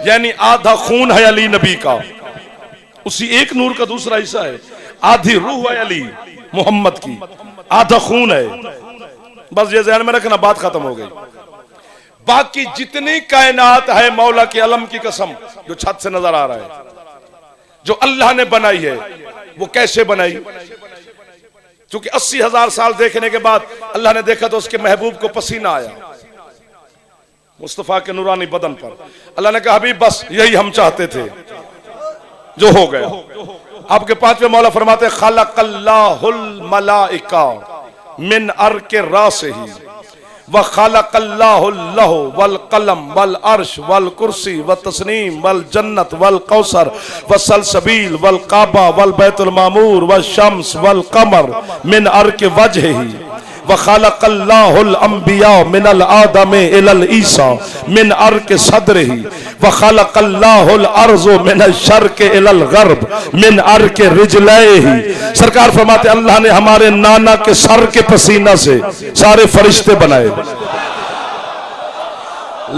A: यानी आधा खून है अली नबी का, उसी एक नूर का दूसरा हिस्सा है। आधी रूह है अली मोहम्मद की, आधा खून है। बस ये ज़हन में रखना, बात खत्म हो गई। बाकी जितनी कायनात है, मौला के अलम की कसम, जो छत से नजर आ रहा है, जो अल्लाह ने बनाई है, वो कैसे बनाई? क्योंकि 80,000 साल देखने के बाद अल्लाह ने देखा तो उसके महबूब को पसीना आया मुस्तफा के नूरानी बदन पर। अल्लाह ने कहा अभी बस यही हम चाहते थे, जो हो गया। आपके पांचवें मौला फरमाते खलक़ल्लाहुल मलाइका मिन अर्के रासिही व खलक़ल्लाहुल लौह वल कलम वल अर्श वल कुर्सी व तस्नीम वल जन्नत वल कौसर व सलसबील वल काबा वल बैतुल मामूर व शम्स वल कमर मिन अर्के वजहिही व खलक़ल्लाहुल अंबिया मिनल आदम इलल ईसा मिन अर्के सदरिही व खलक़ल्लाहुल अर्ज़ मिनल शर्क़ इलल ग़र्ब मिन अर्के रिजलैही। सरकार फरमाते अल्लाह ने हमारे नाना के सर के पसीना से सारे फरिश्ते बनाए।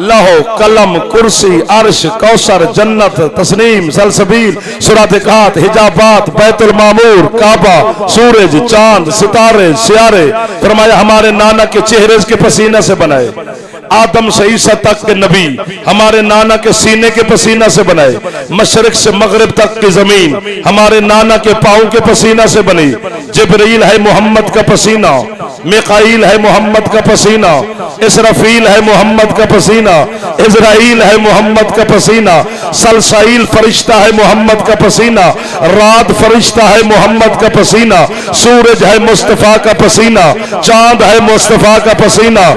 A: लहो कलम कुर्सी अर्श कौसर जन्नत तस्नीम सलसबील सुरादिकात हिजाबात बैतुल मामूर काबा सूरज चांद सितारे सियारे फरमाया हमारे नाना के चेहरे के पसीना से बनाए। आदम से ईसा तक के नबी हमारे नाना के सीने के पसीना से बनाए। मशरिक से मगरिब तक की जमीन हमारे नाना के पाँव के पसीना से बनी। जिब्रील है मोहम्मद का पसीना, मिकाईल है मोहम्मद का पसीना, इसराफील है मोहम्मद का पसीना, इजराइल है मोहम्मद का पसीना, सलसाइल फरिश्ता है मोहम्मद का पसीना, रात फरिश्ता है मोहम्मद का पसीना, सूरज है मुस्तफा का पसीना, चांद है मुस्तफा का पसीना।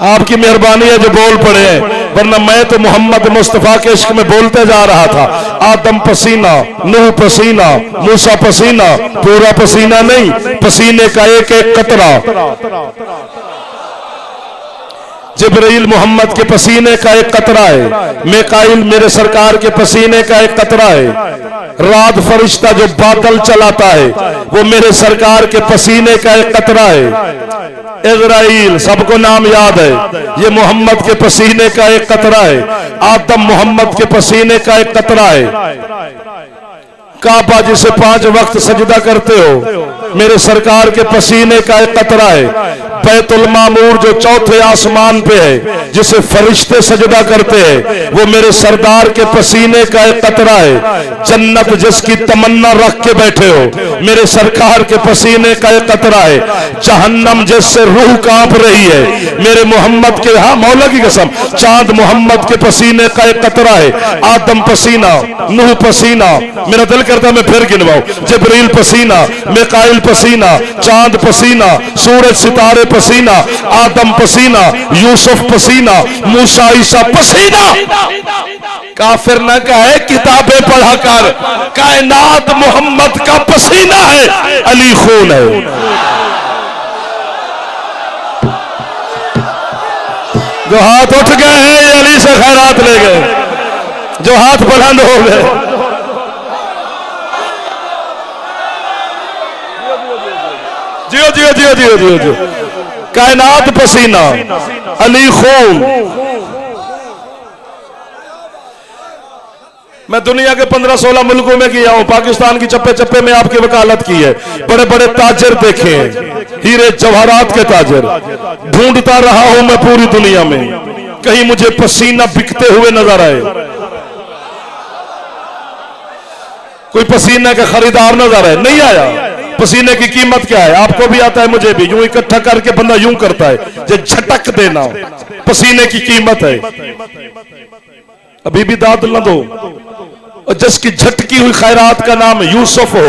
A: आपकी मेहरबानी है जो बोल पड़े हैं, वरना मैं तो मोहम्मद मुस्तफा के इश्क में बोलते जा रहा था। आदम पसीना, नूह पसीना, मूसा पसीना, पूरा पसीना नहीं, पसीने का एक एक कतरा। जिब्रील मोहम्मद के पसीने का एक कतरा है, मिकाईल मेरे सरकार के पसीने का एक कतरा है, रात फरिश्ता जो बादल चलाता है वो मेरे सरकार के पसीने का एक कतरा है। इजराइल सबको नाम याद है, ये मोहम्मद के पसीने का एक कतरा है। आदम मोहम्मद के पसीने का एक कतरा है। काबा जिसे 5 वक्त सजदा करते हो मेरे सरकार के पसीने का एक कतरा है। बैतुल मामूर जो चौथे आसमान पे है जिसे फरिश्ते सजदा करते हैं वो मेरे सरदार के पसीने का एक कतरा है। जन्नत जिसकी तमन्ना रख के बैठे हो मेरे सरकार के पसीने का एक कतरा है। जहन्नम जिससे रूह कांप रही है मेरे मोहम्मद के, हाँ मौला की कसम, चांद मोहम्मद के पसीने का एक कतरा है। आदम पसीना, नूह पसीना, मेरा दिल करता मैं फिर गिनवाऊं। जिब्रील पसीना, मिकाईल पसीना, चांद पसीना, सूरज सितारे पसीना, आदम पसीना, यूसुफ पसीना, मूसा ईसा पसीना। काफिर न कहे किताबें पढ़ा कर, कायनात मोहम्मद का पसीना है, अली खून है। जो हाथ उठ गए हैं ये अली से खैरात ले गए, जो हाथ बुलंद हो गए। जियो जियो जियो जियो जियो जियो, कायनात पसीना, अली खून। मैं दुनिया के 15-16 मुल्कों में गया हूं, पाकिस्तान की चप्पे चप्पे में आपकी वकालत की है। बड़े बड़े ताजर देखे हैं, हीरे जवाहरात के ताजर। ढूंढता रहा हूं मैं पूरी दुनिया में, कहीं मुझे पसीना बिकते हुए नजर आए, कोई पसीने का खरीदार नजर आए। नहीं आया। पसीने की कीमत क्या है आपको भी आता है, मुझे भी। यूं इकट्ठा करके बंदा यूं करता है, जो झटक देना पसीने की कीमत है। अभी भी दाद न दो। और जिसकी झटकी हुई खैरात का नाम यूसुफ हो।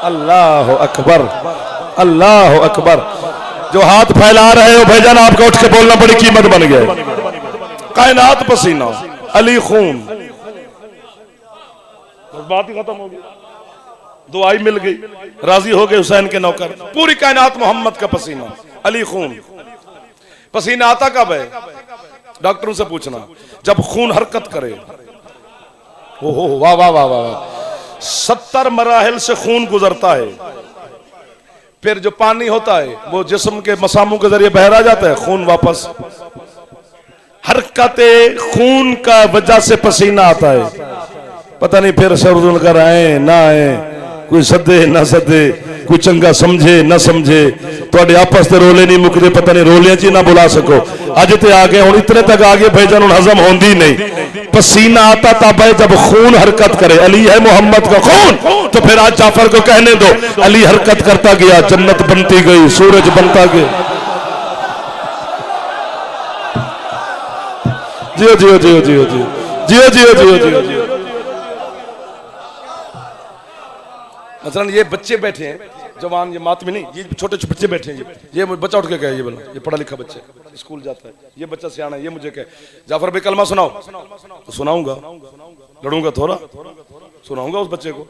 A: अल्लाह अकबर, अल्लाह अकबर। जो हाथ फैला रहे हो भाईजान, आपका उठ के बोलना बड़ी कीमत बन गया। कायनात पसीना, अली खून, बात ही खत्म हो गई। दुआई मिल गई, राजी हो गए हुसैन के नौकर। पूरी कायनात मोहम्मद का पसीना, अली खून। पसीना आता कब है? डॉक्टरों से पूछना, जब खून हरकत करे। ओहो वाह वाह वाह वाह। 70 मराहिल से खून गुजरता है। फिर जो पानी होता है वो जिस्म के मसामों के जरिए बहरा जाता है, खून वापस। हरकत खून का वजह से पसीना आता है। पता नहीं फिर सरदुल कर आए ना आए, कोई सदे ना सदे, कोई चंगा समझे ना समझे, थोड़े आपस से रोले नहीं मुकते, पता नहीं रोलियां ची ना बुला सको। अज ते आ गए, इतने तक आ गए भाईजान, हजम होंदी नहीं। पसीना आता तब है जब खून हरकत करे। अली है मोहम्मद का खून, तो फिर आज जाफर को कहने दो, अली हरकत करता गया, जन्नत बनती गई, सूरज बनता गया। जियो जियो जियो जियो जियो जियो जियो जियो जियो जियो। मसलन ये बच्चे बैठे हैं, जवान, ये मातमी नहीं, ये छोटे छोटे बच्चे बैठे हैं। ये बच्चा उठ के कहे, ये बोला, ये पढ़ा लिखा बच्चा स्कूल जाता है, ये बच्चा सियाना है, ये मुझे कहे जाफर भाई कलमा सुनाओ। तो सुनाऊंगा, लड़ूंगा थोड़ा, सुनाऊंगा उस बच्चे को।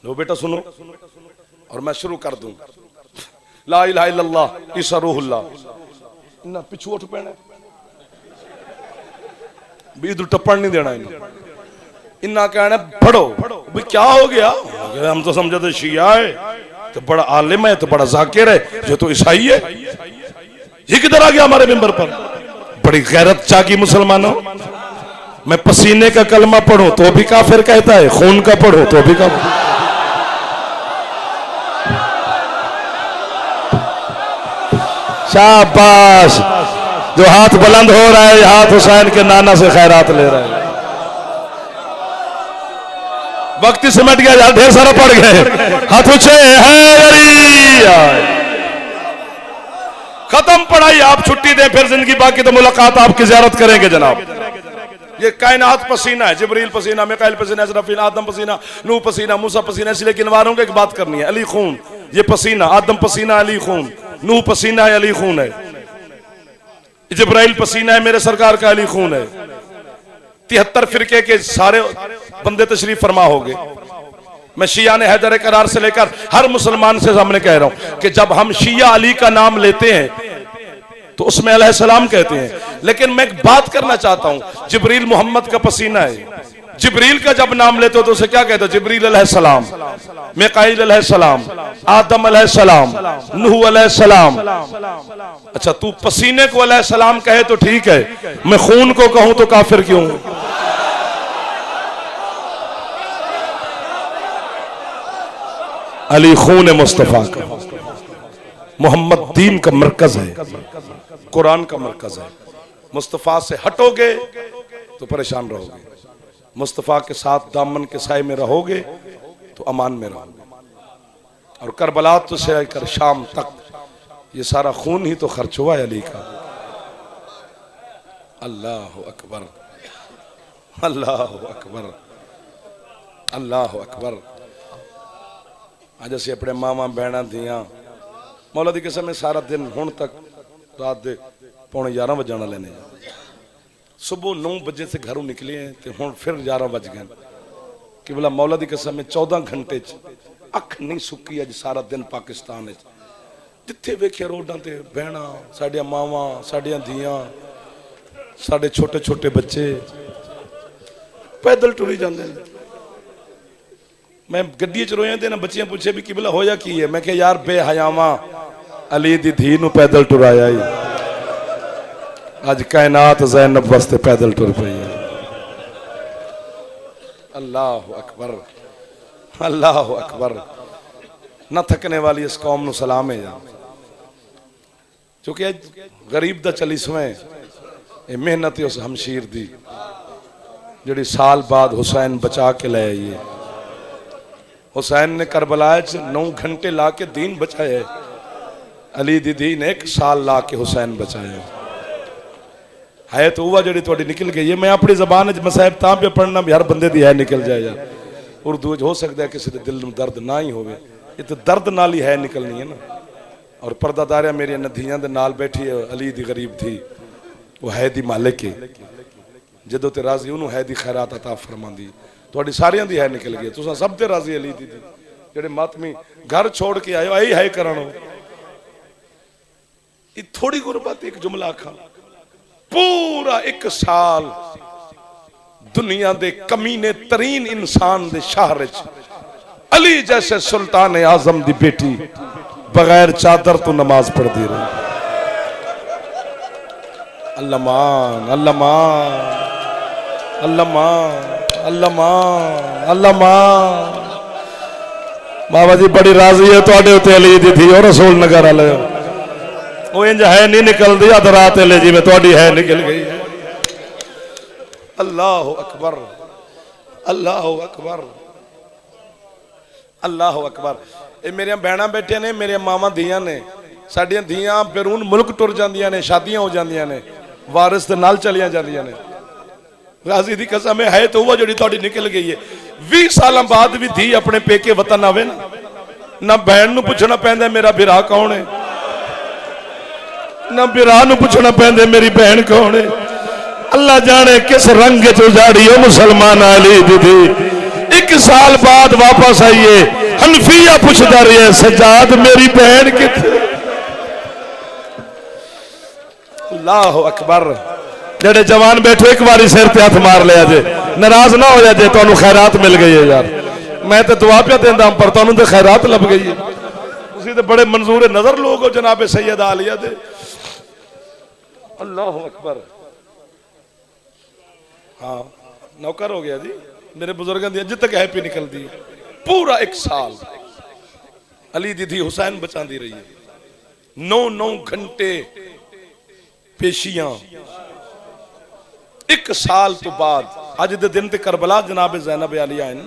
A: लो बेटा सुनो, और मैं शुरू कर दूं, ला इलाहा इल्लल्लाह ईसा रूहुल्लाह। इन्ना पिछू उठ पैना, बीद टप्पड़ नहीं देना इन्हें। इन्ना कहना पढ़ो। भाई क्या हो गया? हम तो समझे थे शिया है, तो बड़ा आलिम है, तो बड़ा जाकिर है, ये तो ईसाई है। ये किधर आ गया हमारे मेंबर पर? बड़ी गैरत चाकी मुसलमानों। मैं पसीने का कलमा पढ़ूं तो भी काफिर कहता है, खून का पढ़ो तो भी काफिर। शाबाश। जो हाथ बुलंद हो रहा है, ये हाथ हुसैन के नाना से खैरात ले रहा है। वक्त सिमट गया यार, ढेर सारा पड़ गए, हाथ ऊंचे है। खत्म पढ़ाई, आप छुट्टी दें, फिर जिंदगी बाकी तो मुलाकात आपकी ज़ियारत करेंगे जनाब। ये कायनात पसीना है, जिब्रील पसीना, मिकाइल पसीना, इस्राफील, आदम पसीना, नूह पसीना, मूसा पसीना। इसलिए किनवारों को एक बात करनी है, अली खून। ये पसीना, आदम पसीना, अली खून। नूह पसीना है, अली खून है। जिब्राइल पसीना है, मेरे सरकार का अली खून है। 73 फिरके के सारे बंदे तशरीफ फरमा हो गए। मैं शिया ने हैदर करार से लेकर हर मुसलमान से सामने कह रहा हूं कि जब हम शिया अली का नाम लेते हैं तो उसमें अलैहिस्सलाम कहते हैं, लेकिन मैं एक बात करना चाहता हूं, जिब्रील मोहम्मद का पसीना है। जिब्रील का जब नाम लेते हो तो उसे क्या कहते हो? जिब्रील अलैहिस्सलाम, मिकाईल अलैहिस्सलाम, आदम अलैहिस्सलाम, नूह अलैहिस्सलाम। अच्छा, तू पसीने को अलैहिस्सलाम कहे तो ठीक है, मैं खून को कहूं तो काफिर क्यों? अली खून मुस्तफा का, मोहम्मद दीन का मरकज है, कुरान का मरकज है। मुस्तफा से हटोगे तो परेशान रहोगे, मुस्तफा के साथ दामन के साए में रहोगे तो अमान में रहोगे। और करबला तो से लेकर शाम तक ये सारा खून ही तो खर्च हुआ है अली का। अल्लाह अकबर, अल्लाह अकबर, अल्लाह अकबर। आज असी अपने मावा बहना दियाँ मौला दी कसम सारा दिन हुण तक रात दे 11:15 बजे जाना लेने। सुबह 9 बजे से घरों निकले हैं तो हुण फिर 11 बज गए कि बोला मौला दी कसम 14 घंटे अख नहीं सुक्की अज सारा दिन पाकिस्तान जिथे वेखे रोडां ते बहना साडियां मावां साडियां धियां साडे छोटे छोटे बच्चे पैदल टुरी जाते हैं। मैं गड्डी च रोया ना बच्चियां पूछे भी कि बोला होया की है, मैं कहा यार बेहयावा अली दी धी नूं पैदल टुराया ही अज कायनात ज़ैनब वास्ते पैदल टुर पई है। अल्लाह अकबर, अल्लाह अकबर। न थकने वाली इस कौम नूं सलाम है यार, क्योंकि अज गरीब दा 40वें मेहनत उस हमशीर दी जिहड़ी साल बाद हुसैन बचा के ले आई है। हुसैन ने करबला 9 घंटे ला के दीन बचाया है। अली दी धी ने 1 साल ला के हुसैन बचाया है तो वह जी थोड़ी निकल गई है। मैं अपनी जबान मसाहब तां पे पढ़ना भी हर बंदे दी है निकल जाए यार। उर्दू हो सकता है किसी के दिल में दर्द ना ही होवे, ये तो दर्द नाल ही है निकलनी है ना। और पर्दादारियां मेरी नधियां दे नाल बैठी है, अली दी गरीब थी वो है दी मालिक है, जदों ते राजी उन्होंने है दी खैरात अता फरमांदी। थोड़ी सारियां दी है निकल गई, तुसां सब ते राजी अली दी जेड़े मातमी घर छोड़ के आयो आई है करनो। ये थोड़ी गुरबत एक जुमला आखा, पूरा 1 साल दुनिया दे कमीने तरीन इंसान दे शहर अली जैसे सुल्तान आजम दी बेटी बगैर चादर तो नमाज पढ़ती रही। अल्लाह मान अल्लाह मान अल्लाह मान अल्लाह मान अल्लाह मान। बाबा जी बड़ी राजी है थोड़े उत्ते अली दी थी और रसूल नगर वाले वो इंज है नहीं निकलती अध रात ले जी में थोड़ी है निकल गई। अल्लाह अकबर अल्लाह अकबर अल्लाह अकबर। ये मेरिया भैन बैठे ने, मेरिया मावा धियां ने, साडियां धियां बैरून मुल्क टुर जांदियां ने, शादियां हो जांदियां ने, वारिस दे नाल चलियां जांदियां ने। राजी दी कसम है तो वो जी थोड़ी निकल गई है। 20 साल बाद भी धी अपने पेके वतन आवे ना बहन नूं पुछना पैंदा मेरा बिरा कौन है, ना बिरा नूं पुछना पैंदा मेरी बहन कौन है। अल्लाह जाने किस रंग च उजाड़ी हो मुसलमान अली दी धी। 1 साल बाद वापस आइए, हनफिया पुछदा रहे सजाद मेरी बहन किथे। अल्लाह अकबर। जेड़े जवान बैठे एक बारी सिर ते हथ मार लिया जे, नाराज ना हो जाए, तुहानू खैरात मिल गई है यार। मैं तो दुआ पे देंदा पर तुहानू तो खैरात लभ गई है। तुसीं तो बड़े मंजूर नजर लोग हो जनाब सैयद आलिया दे। अल्लाह अकबर। हाँ नौकर हो गया जी मेरे बुजुर्गों की अज तक हैप्पी निकलती है। पूरा 1 साल अली दी धी हुसैन बचाती रही है। 9-9 घंटे पेशियां। 1 साल तो बाद अज दे दिन ते करबला जनाब ज़ैनब आलिया आए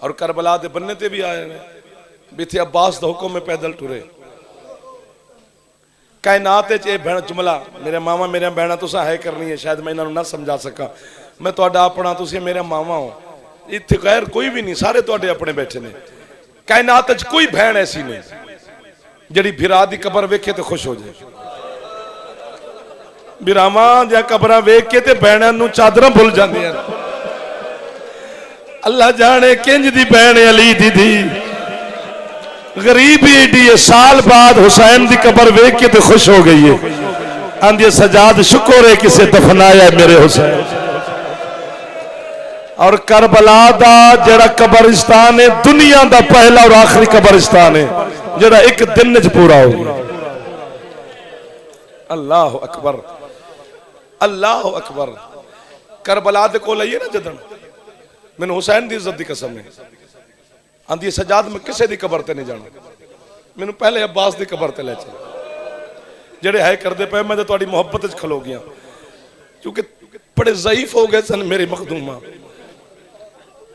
A: और करबला दे बन्ने ते भी आए हैं। इत्थे अब्बास दा हुक्म में पैदल टुरे। कायनात भैन जुमला मेरे मावा मेरे भैन तुसा है करनी है, शायद मैं इन्होंने ना समझा सका। मैं तुहाडा अपना, तुसी मेरे मावा हो, इत्थे गैर कोई भी नहीं, सारे तुहाडे अपने बैठे ने। कायनात कोई भैन ऐसी नहीं जिहड़ी भिरा दी कबर वेखे तो खुश हो जाए। बिरावां दी कबरां वेख के ते भैणां नूं चादरां भुल जांदियां। अल्लाह जाने किंज दी भैन अली दी धी गरीब एडी है। साल बाद हुसैन दी कबर वेख के तो खुश हो गई है। आंदी सजाद शुक्र है किसे दफनाया मेरे हुसैन। और करबला दा जड़ा कब्रिस्तान है दुनिया दा पहला और आखिरी कब्रिस्तान है जड़ा 1 दिन च पूरा हो गया। अल्लाह अकबर अल्लाह अकबर। करबला दे कोल आइए ना जदन मैंने हुसैन दी इज्जत दी कसम है। आंदी सजाद मैं किसी दी कबर ते नहीं जाना, मैनू पहले अब्बास दी कबर ते ले चल। जेड़े है करदे पे मैं तो तुहाडी मोहब्बत च खलो गया, क्योंकि बड़े ज़ईफ हो गए सन मेरी मखदूमा,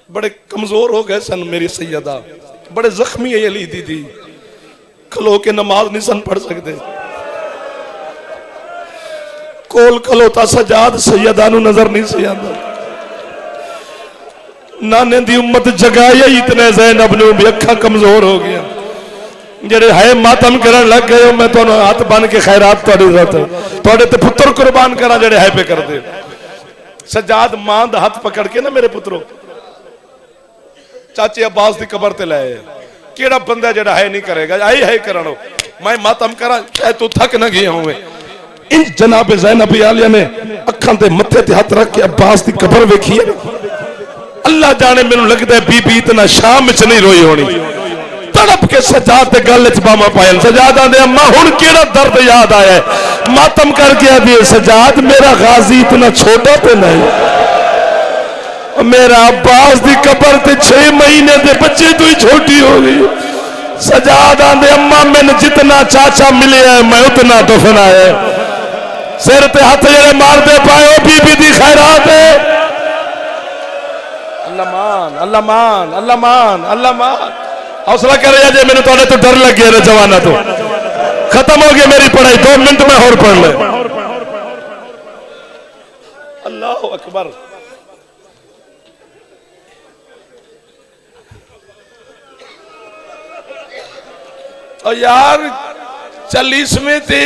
A: बड़े कमजोर हो गए सन मेरी सैयदा, बड़े जख्मी है अली दी धी, खलो के नमाज नहीं सन पढ़ सकते। कोल खलोता सजाद सैयदा नू नजर नहीं सी आंदा। नाने दी उम्मत जगाया इतने ज़ैनब नू भी अखा कमजोर हो गया। जेड़े है मातम करन लग गए, मैं तुहानू हाथ बन के खैरात तुहाडी जरूरत तुहाडे ते पुत्र कुर्बान करा जेड़े है पे करदे। सजाद मां दा हाथ पकड़ के ना मेरे पुत्रो चाचे अब्बास दी कबर ते लाए। केड़ा बंदा जेड़ा है नहीं करेगा, आई है करनो मैं मातम करा शायद तू थक ना गया होवे। इन जनाब ज़ैनब आलिया ने अखां ते मथे ते हाथ रख के अब्बास दी कबर वेखी है। अल्लाह जाने मैनू लगदा है बीबी इतना शाम च नहीं रोई होनी। तड़प के सजाद ते गल च बामा पायल। सजाद आंदे अम्मा हुण केड़ा दर्द याद आया है। मातम कर गया भी सजाद मेरा गाजी इतना छोटा तो नहीं, मेरा अब्बास दी कबर ते 6 महीने दे बच्चे तो ही छोटी हो गई। सजाद आंदे अम्मा मैंने जितना चाचा मिले है मैं उतना दफनाया। सिर ते हाथ जेड़े मारदे पाए बीबी दी खैरात है। अल्लाह मान अल्लाह मान अल्लाह मान अल्लाह मान। हौसला करे जे मैंने तुहाडे तो डर लग गया जवाना तो खत्म हो गई मेरी पढ़ाई, 2 मिनट में और पढ़ ले। अल्लाह अकबर। और यार 40वें ते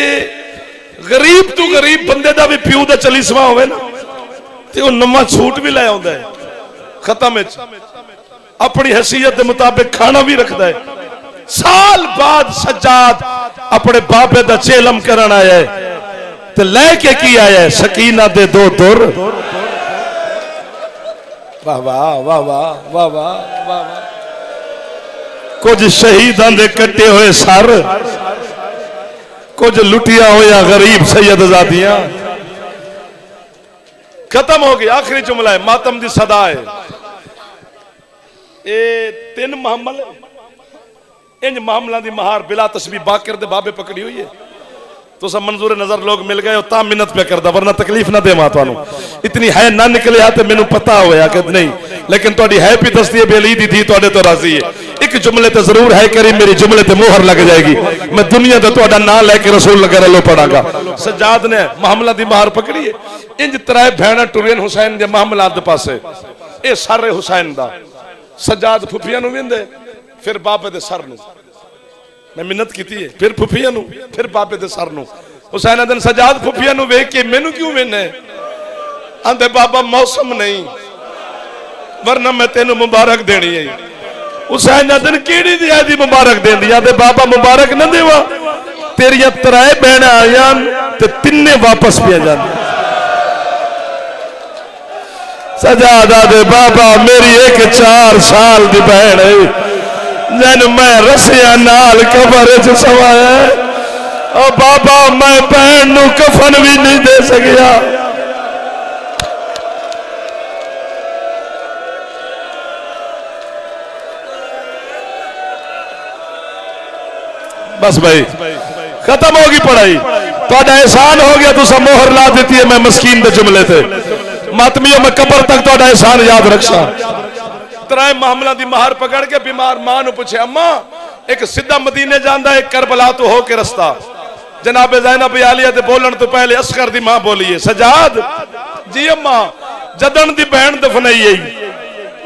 A: गरीब तू गरीब बंदे का भी प्यू का 40वां होवे ना ते वो नवा सूट भी ले आउंदा है, खत्म अपनी हैसियत के मुताबिक खाना भी रखता है। साल बाद सज्जाद अपने बाबे का चेलम करन आया है ते लेके की आया है, सकीना दे 2 दुर। वाह वाह वाह वाह वाह वाह वाह। कुछ शहीदां दे कटे हुए सर, कुछ लुटिया होया गरीब सैयदजादियां। खत्म हो गया, आखिरी जुमला है, मातम दी सदा है। ये 3 मामल इंज मामलों की महार बिला तस्बीह बाकर दे बाबे पकड़ी हुई है। तो सब मंजूर नजर लोग मिल गए ता मिन्नत पे करदा, वरना तकलीफ ना देवा तुहानू। इतनी है ना निकले आते मैनू पता होया कि नहीं, लेकिन तुहाडी है भी दसदी है बेली दी थी तुहाडे तो राजी है। एक जुमले तो जरूर है करी मेरी जुमले ते मोहर लग जाएगी, मैं दुनिया का तुहाडा नाम लेके रसूल वगैरह लो पढ़ागा। सज्जाद ने मामला दी महार पकड़ी है। इंज 3 भैणा टुरियन हुसैन दे मामलात दे पासे, ए सारे हुसैन दा। सज्जाद फुफिया नू वेंदे, फिर बाबे दे सर नू। मैं मिन्नत की है, फिर फुफिया नू, फिर बाबे दे सर नू। हुसैन आदन सज्जाद फुफिया नू वेख के मैनू क्यों वेने? आंदे बाबा मौसम नहीं, वरना मैं तेनू मुबारक देनी है। हुसैन आदन केड़ी दी आदी मुबारक देंदी? आंदे बाबा मुबारक ना देवा, तेरिया 3 बहना आया ते 3 वापस पिया जांदी। सज्जाद आदे बाबा मेरी एक 4 साल दी बहन है जन मैं रसिया नाल कबर च सवाया, और बाबा मैं बहन नू कफन भी नहीं दे सकिया। बस भाई खत्म होगी पढ़ाई, तुहाडा एहसान हो गया, तुसा मोहर ला दी है। मैं मस्कीन दे जुमले थे मातमियों में कबर तक तुहाडा एहसान याद रखसा। 3 मामलों की महार पकड़ के बीमार मां नू पूछे, अम्मा एक सीधा मदीने जांदा, एक करबला तो हो के रस्ता। जनाबे ज़ैनब आलिया ते बोलन तो पहले असगर दी मां बोली है, सज्जाद जी अम्मा जदन दी बहन दफनाई है,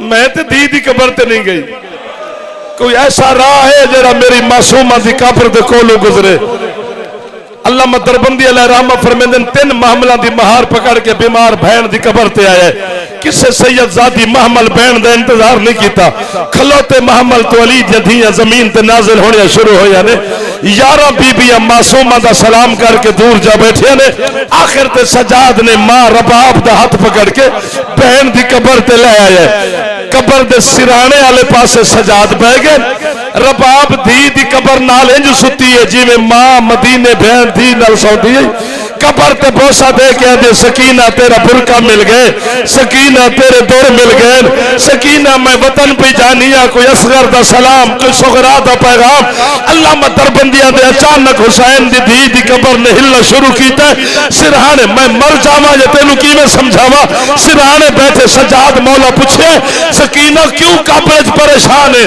A: मैं ते धी दी कबर ते नहीं गई। कोई ऐसा राह है जरा मेरी मासूमा दी कब्र दे कोलों गुजरे? अल्लामा दरबंदी अलैहि रहमत फरमांदे 3 मामलों की महार पकड़ के बीमार बहन की कबर ते आया। किसे सैयदजादी महमल बहन का इंतजार नहीं किया, खलोते महमल तो अली जदियां जमीन ते नाजिल होने शुरू हो जाने। 11 बीबियां मासूमा का सलाम करके दूर जा बैठे ने। आखिर ते सज्जाद ने मां रबाब का हाथ पकड़ के बहन की कबर ते ले आया। कबर दे सिराने वाले पासे सज्जाद बह गए। रबाब धी दी कबर नाल इंज सुती है जिवें मां मदीने बहन धी नाल सौंदी है। कबर ते बोसा दे के आदे सकीना तेरा बुरका मिल गए, सकीना तेरे दौर मिल गए, सकीना मैं वतन पे जानिया। कोई असगर दा सलाम, कोई सुगरा दा पैगाम। अल्लामा दरबंदिया दे अचानक हुसैन दी धी दी कबर ने हिलना शुरू कीता। सिरहाने मैं मर जावा या तेनू किवें समझावा। सिरहाने बैठे सज्जाद मौला पूछे, सकीना क्यों कब्र च परेशान है?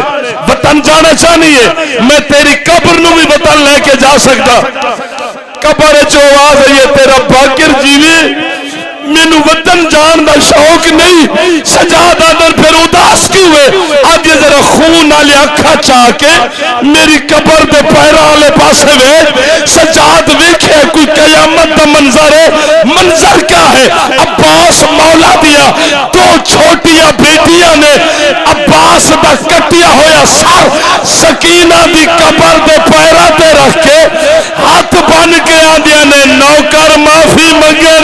A: वतन जाना चाहनी है? मैं तेरी कब्र नू भी वतन लेके जा सकता। कबर चो आवाज आई है, तेरा बाकिर जीवे मैनू वतन जान का शौक नहीं। सज्जाद आदर फिर उदास क्यों है? आज जरा खून वाली अखा चाह के मेरी कबर के पैर वाले पासे वे। सज्जाद वेखे कोई कयामत का मंजर है। मंजर क्या है? अब्बास मौला दिया 2 छोटिया बेटियां ने अब्बास का कटिया होया सर सकीना दी कबर के पैरों ते रख के हाथ बन के आंदियां ने, नौकर माफी मंगे